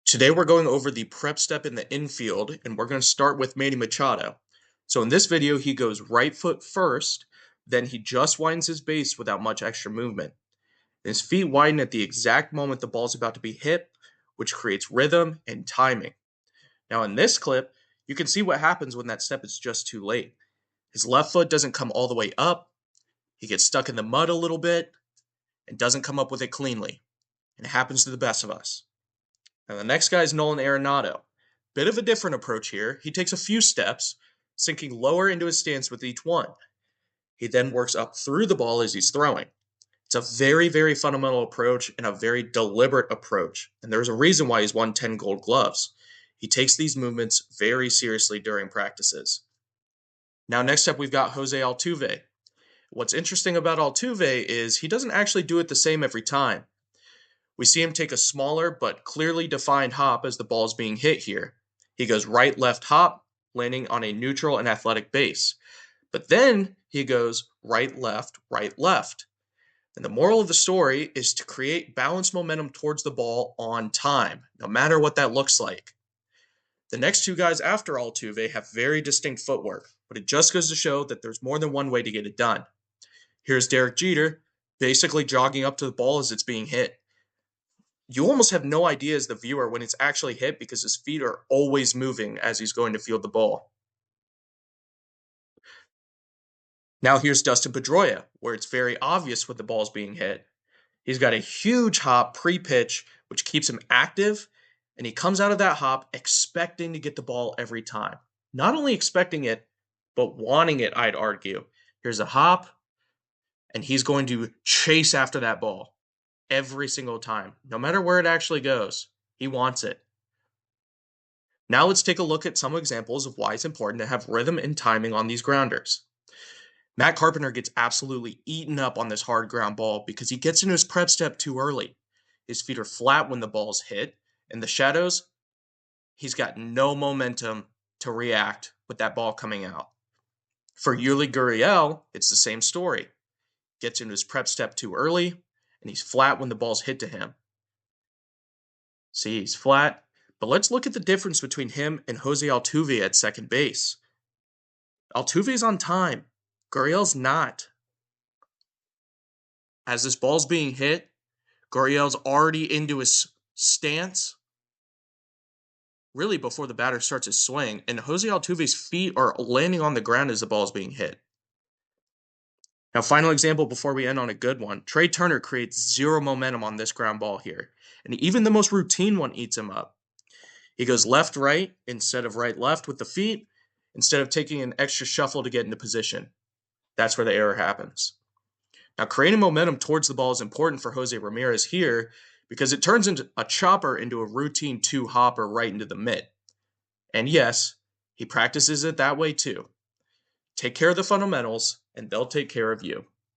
Today we're going over the prep step in the infield, and we're going to start with Manny Machado. So in this video, he goes right foot first, then he just winds his base without much extra movement. His feet widen at the exact moment the ball's about to be hit, which creates rhythm and timing. Now in this clip, you can see what happens when that step is just too late. His left foot doesn't come all the way up, he gets stuck in the mud a little bit, and doesn't come up with it cleanly. And it happens to the best of us. Now the next guy is Arenado. Bit of a different approach here. He takes a few steps, sinking lower into his stance with each one. He then works up through the ball as he's throwing. It's a very, very fundamental approach and a very deliberate approach. And there's a reason why he's won 10 gold gloves. He takes these movements very seriously during practices. Now, next up, we've got Jose Altuve. What's interesting about Altuve is he doesn't actually do it the same every time. We see him take a smaller but clearly defined hop as the ball is being hit here. He goes right-left hop, landing on a neutral and athletic base. But then he goes right-left, right-left. And the moral of the story is to create balanced momentum towards the ball on time, no matter what that looks like. The next two guys after Altuve have very distinct footwork, but it just goes to show that there's more than one way to get it done. Here's Derek Jeter, basically jogging up to the ball as it's being hit. You almost have no idea as the viewer when it's actually hit because his feet are always moving as he's going to field the ball. Now here's Dustin Pedroia, where it's very obvious when the ball's being hit. He's got a huge hop pre-pitch, which keeps him active, and he comes out of that hop expecting to get the ball every time. Not only expecting it, but wanting it, I'd argue. Here's a hop, and he's going to chase after that ball every single time, no matter where it actually goes. He wants it. Now let's take a look at some examples of why it's important to have rhythm and timing on these grounders. Matt Carpenter gets absolutely eaten up on this hard ground ball because he gets into his prep step too early. His feet are flat when the ball's hit. In the shadows, he's got no momentum to react with that ball coming out. For Yuli Gurriel, it's the same story. Gets into his prep step too early, and he's flat when the ball's hit to him. See, he's flat. But let's look at the difference between him and Jose Altuve at second base. Altuve's on time. Gurriel's not. As this ball's being hit, Gurriel's already into his stance, really before the batter starts his swing, and Jose Altuve's feet are landing on the ground as the ball's being hit. Now, final example before we end on a good one. Trey Turner creates zero momentum on this ground ball here, and even the most routine one eats him up. He goes left-right instead of right-left with the feet, instead of taking an extra shuffle to get into position. That's where the error happens. Now, creating momentum towards the ball is important for Jose Ramirez here because it turns into a chopper into a routine two-hopper right into the mitt. And yes, he practices it that way too. Take care of the fundamentals, and they'll take care of you.